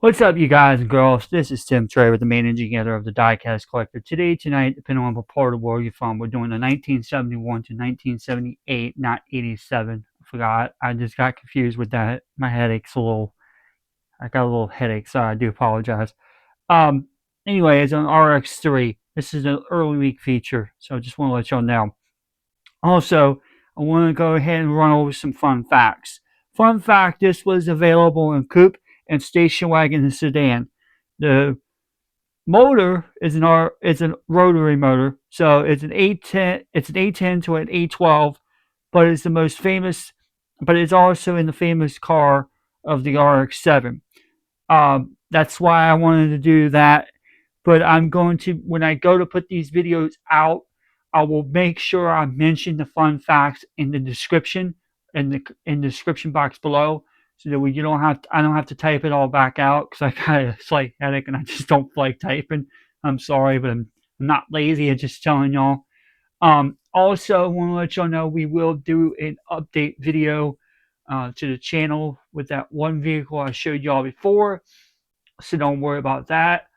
What's up, you guys and girls? This is Tim Trey with the managing editor of the Diecast Collector. Tonight, depending on what part of the world you're from, we're doing the 1971 to 1978, not 87. I forgot. I just got confused with that. My headache's I got a little headache, so I do apologize. Um, anyway, it's an RX-3. This is an early week feature, so I just want to let y'all know. Also, I want to go ahead and run over some fun facts. Fun fact, this was available in coupe and station wagon and sedan. The motor is a rotary motor, so it's an A10 to an A12, but it's the most famous, but it's also in the famous car of the RX-7. That's why I wanted to do that. But I'm going to, when I go to put these videos out, I will make sure I mention the fun facts in the description, in the description box below, so that I don't have to type it all back out because I got a slight headache and I just don't like typing. I'm sorry, but I'm not lazy. I'm just telling y'all. Also, I want to let y'all know we will do an update video to the channel with that one vehicle I showed y'all before, so don't worry about that.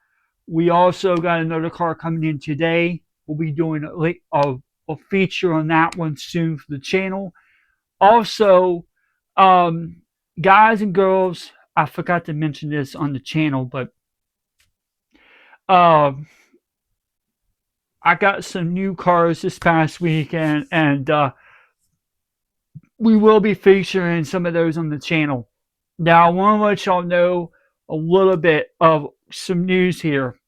We also got another car coming in today. We'll be doing a feature on that one soon for the channel. Also, guys and girls, I forgot to mention this on the channel, but uh, I got some new cars this past weekend, and we will be featuring some of those on the channel. Now, I want to let y'all know a little bit of some news here.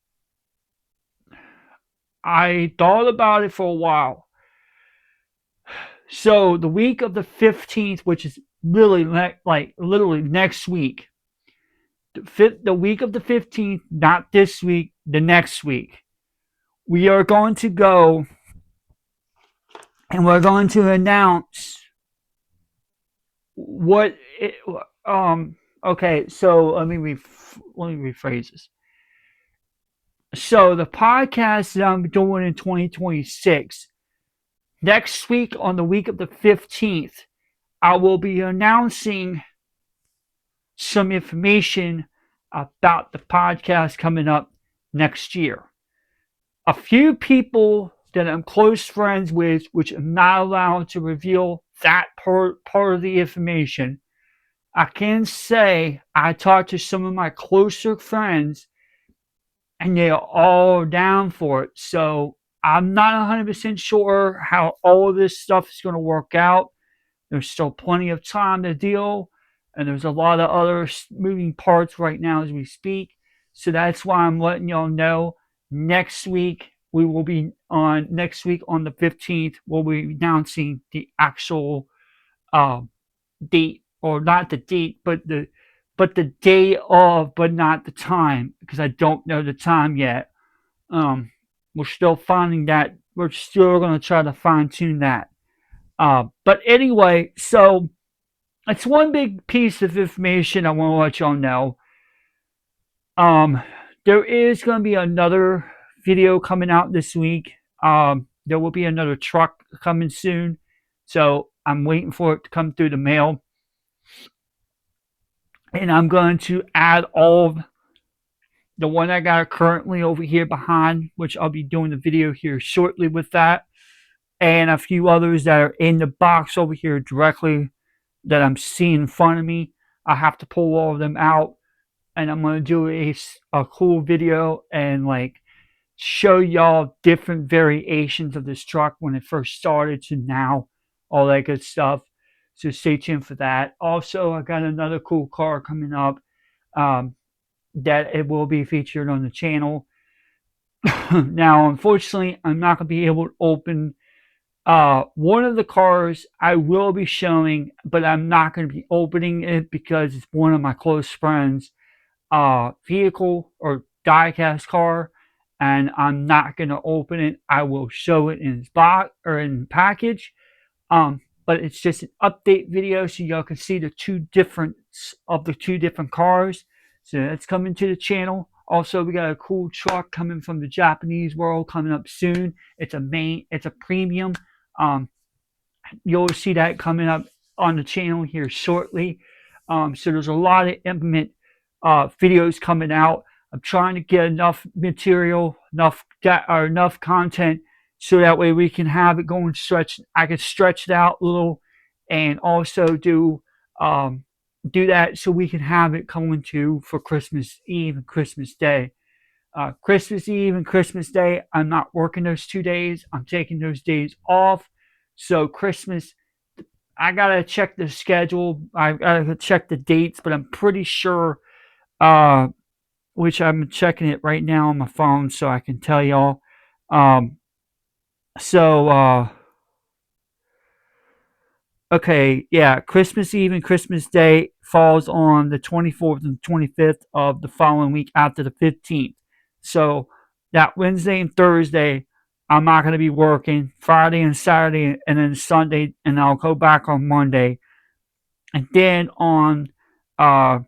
I thought about it for a while. So the week of the 15th, which is literally next week, the week of the 15th, not this week, the next week, we are going to go and we're going to announce what it, okay, so let me rephrase this. So the podcast that I'm doing in 2026, next week on the week of the 15th, I will be announcing some information about the podcast coming up next year. A few people that I'm close friends with, which I'm not allowed to reveal that part of the information, I can say I talked to some of my closer friends and they are all down for it. So I'm not 100% sure how all of this stuff is going to work out. There's still plenty of time to deal, and there's a lot of other moving parts right now as we speak. So that's why I'm letting y'all know next week next week on the 15th, we'll be announcing the actual date, or not the date, but the day of, but not the time, because I don't know the time yet. We're still finding that. We're still going to try to fine tune that. But anyway, so it's one big piece of information I want to let y'all know. There is going to be another video coming out this week. There will be another truck coming soon, so I'm waiting for it to come through the mail. And I'm going to add all of the one I got currently over here behind, which I'll be doing the video here shortly with that, and a few others that are in the box over here directly that I'm seeing in front of me. I have to pull all of them out, and I'm going to do a cool video and show y'all different variations of this truck when it first started to now, all that good stuff. So stay tuned for that. Also, I got another cool car coming up that it will be featured on the channel. Now, unfortunately, I'm not going to be able to open one of the cars I will be showing, but I'm not going to be opening it because it's one of my close friends' vehicle or diecast car, and I'm not going to open it. I will show it in its box or in the package. But it's just an update video so y'all can see the two different cars. So that's coming to the channel. Also, we got a cool truck coming from the Japanese world coming up soon. It's a premium. You'll see that coming up on the channel here shortly. So there's a lot of implement videos coming out. I'm trying to get enough material, enough content, so that way we can have it going stretch. I can stretch it out a little, and also um, do that so we can have it coming to for Christmas Eve and Christmas Day. Christmas Eve and Christmas Day, I'm not working those 2 days. I'm taking those days off. So Christmas, I gotta check the schedule. I gotta check the dates, but I'm pretty sure, uh, which I'm checking it right now on my phone so I can tell y'all. Um, so, okay, yeah, Christmas Eve and Christmas Day falls on the 24th and 25th of the following week after the 15th. So that Wednesday and Thursday, I'm not going to be working. Friday and Saturday, and then Sunday, and I'll go back on Monday. And then on, uh,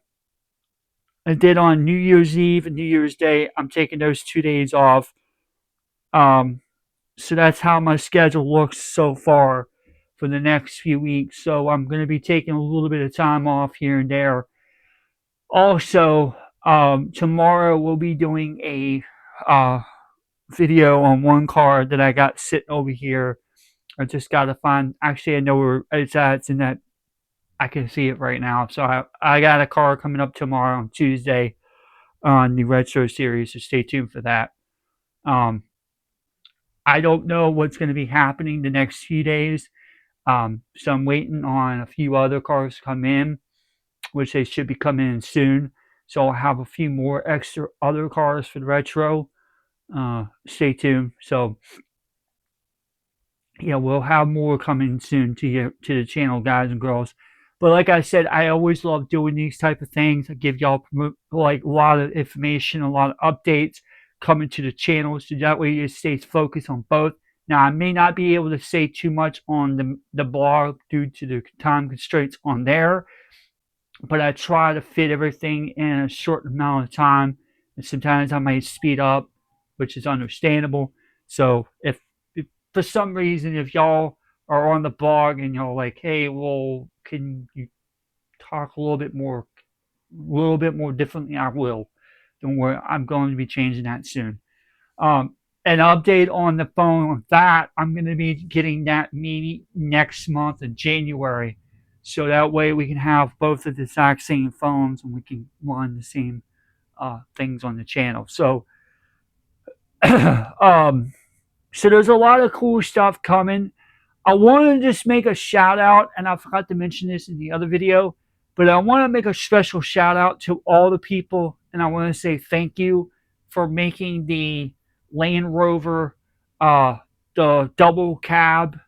New Year's Eve and New Year's Day, I'm taking those 2 days off. Um, so that's how my schedule looks so far for the next few weeks. So I'm going to be taking a little bit of time off here and there. Also, tomorrow we'll be doing a video on one car that I got sitting over here. I just got to find. Actually, I know where it's at. It's in that. I can see it right now. So I got a car coming up tomorrow on Tuesday on the retro series. So stay tuned for that. Um, I don't know what's going to be happening the next few days. So I'm waiting on a few other cars to come in, which they should be coming in soon. So I'll have a few more extra other cars for the retro. Stay tuned. So yeah, we'll have more coming soon to the channel, guys and girls. But like I said, I always love doing these type of things. I give y'all like a lot of information, a lot of updates coming to the channel, so that way you stay focused on both. Now, I may not be able to say too much on the blog due to the time constraints on there, but I try to fit everything in a short amount of time. And sometimes I might speed up, which is understandable. So if for some reason, if y'all are on the blog and you're like, hey, well, can you talk a little bit more differently? I will. Don't worry, I'm going to be changing that soon. Um, an update on the phone on that, I'm going to be getting that maybe next month in January. So that way we can have both of the exact same phones and we can run the same things on the channel. So, um, so there's a lot of cool stuff coming. I want to just make a shout out, and I forgot to mention this in the other video, but I want to make a special shout out to all the people, and I want to say thank you for making the Land Rover, the double cab,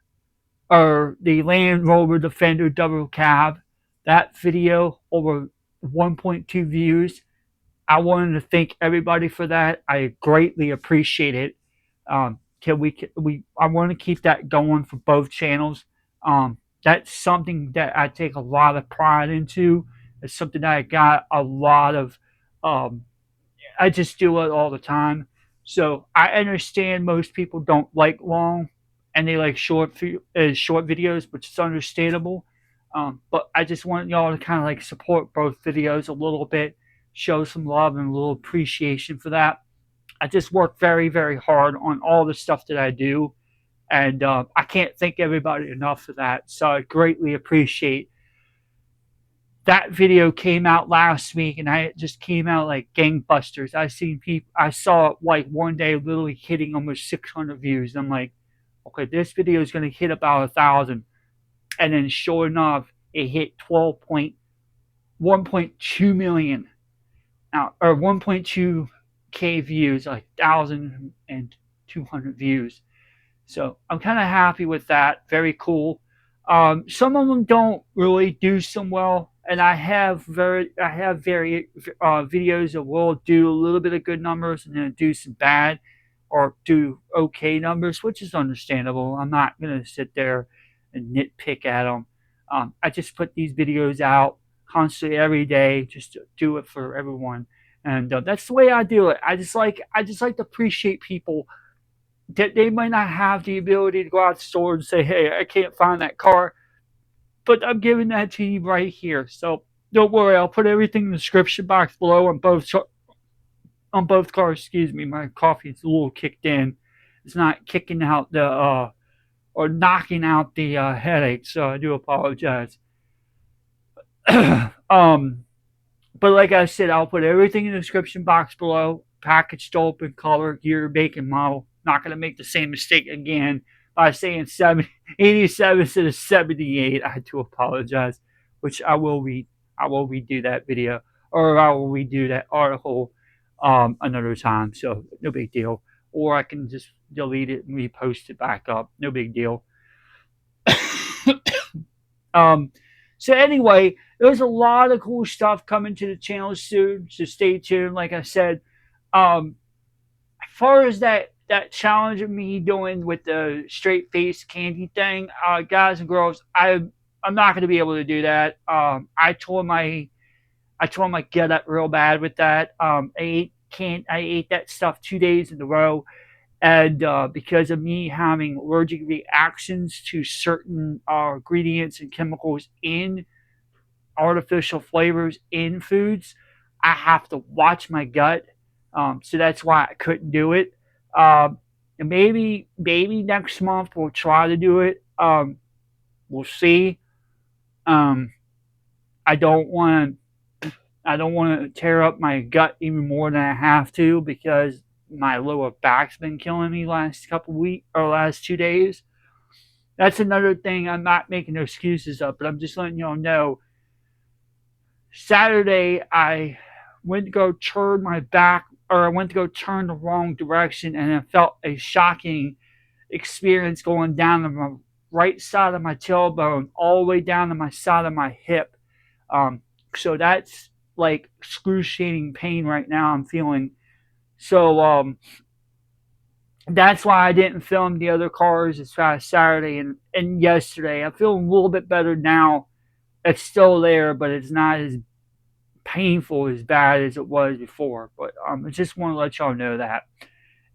or the Land Rover Defender double cab. That video over 1.2 views. I wanted to thank everybody for that. I greatly appreciate it. Can we I want to keep that going for both channels. That's something that I take a lot of pride into. It's something that I got a lot of. Um, I just do it all the time. So I understand most people don't like long, and they like short videos, which is understandable. But I just want y'all to kind of like support both videos a little bit, show some love and a little appreciation for that. I just work very, very hard on all the stuff that I do, and I can't thank everybody enough for that. So I greatly appreciate that. Video came out last week, and I just came out like gangbusters. I saw it like one day, literally hitting almost 600 views. I'm like, okay, this video is going to hit about 1,000, and then sure enough, it hit 1.2 million now, or 1.2K views, like 1,200 views. So I'm kind of happy with that. Very cool. Some of them don't really do some well, and I have very videos that will do a little bit of good numbers and then do some bad or do okay numbers, which is understandable. I'm not gonna sit there and nitpick at them. I just put these videos out constantly every day, just to do it for everyone, and that's the way I do it. I just like to appreciate people that they might not have the ability to go out to the store and say, "Hey, I can't find that car," but I'm giving that to you right here. So Don't worry, I'll put everything in the description box below on both cars. Excuse me, my coffee's a little kicked in. It's not kicking out the or knocking out the headache, so I do apologize. um, but like I said, I'll put everything in the description box below. Packaged open, color, year, make, and model. Not going to make the same mistake again by saying 87 instead of 78. I do apologize, which I will I will redo that video, or I will redo that article another time. So no big deal. Or I can just delete it and repost it back up. No big deal. Um, so anyway, there's a lot of cool stuff coming to the channel soon. So stay tuned. Like I said, as far as that challenge of me doing with the straight face candy thing, guys and girls, I'm not going to be able to do that. I tore my gut up real bad with that. I ate that stuff 2 days in a row, and because of me having allergic reactions to certain ingredients and chemicals in artificial flavors in foods, I have to watch my gut. So that's why I couldn't do it. And maybe next month we'll try to do it. We'll see. Um, I don't want I don't want to tear up my gut even more than I have to because my lower back's been killing me last couple weeks or last 2 days. That's another thing. I'm not making excuses up, but I'm just letting y'all know. Saturday, I went to go turn my back, or I went to go turn the wrong direction, and I felt a shocking experience going down to my right side of my tailbone, all the way down to my side of my hip. Um, so that's like excruciating pain right now. I'm feeling so. That's why I didn't film the other cars as fast Saturday and yesterday. I'm feeling a little bit better now. It's still there, but it's not as painful as bad as it was before. But I just want to let y'all know that.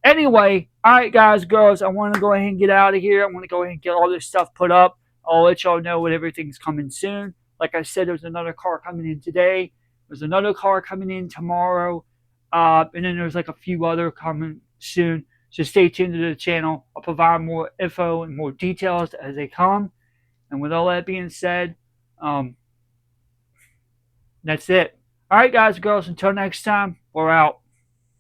Anyway, all right, guys, girls, I want to go ahead and get out of here. I want to go ahead and get all this stuff put up. I'll let y'all know when everything's coming soon. Like I said, there's another car coming in today. There's another car coming in tomorrow. And then there's like a few other coming soon. So stay tuned to the channel. I'll provide more info and more details as they come. And with all that being said, um, that's it. All right, guys and girls, until next time, we're out.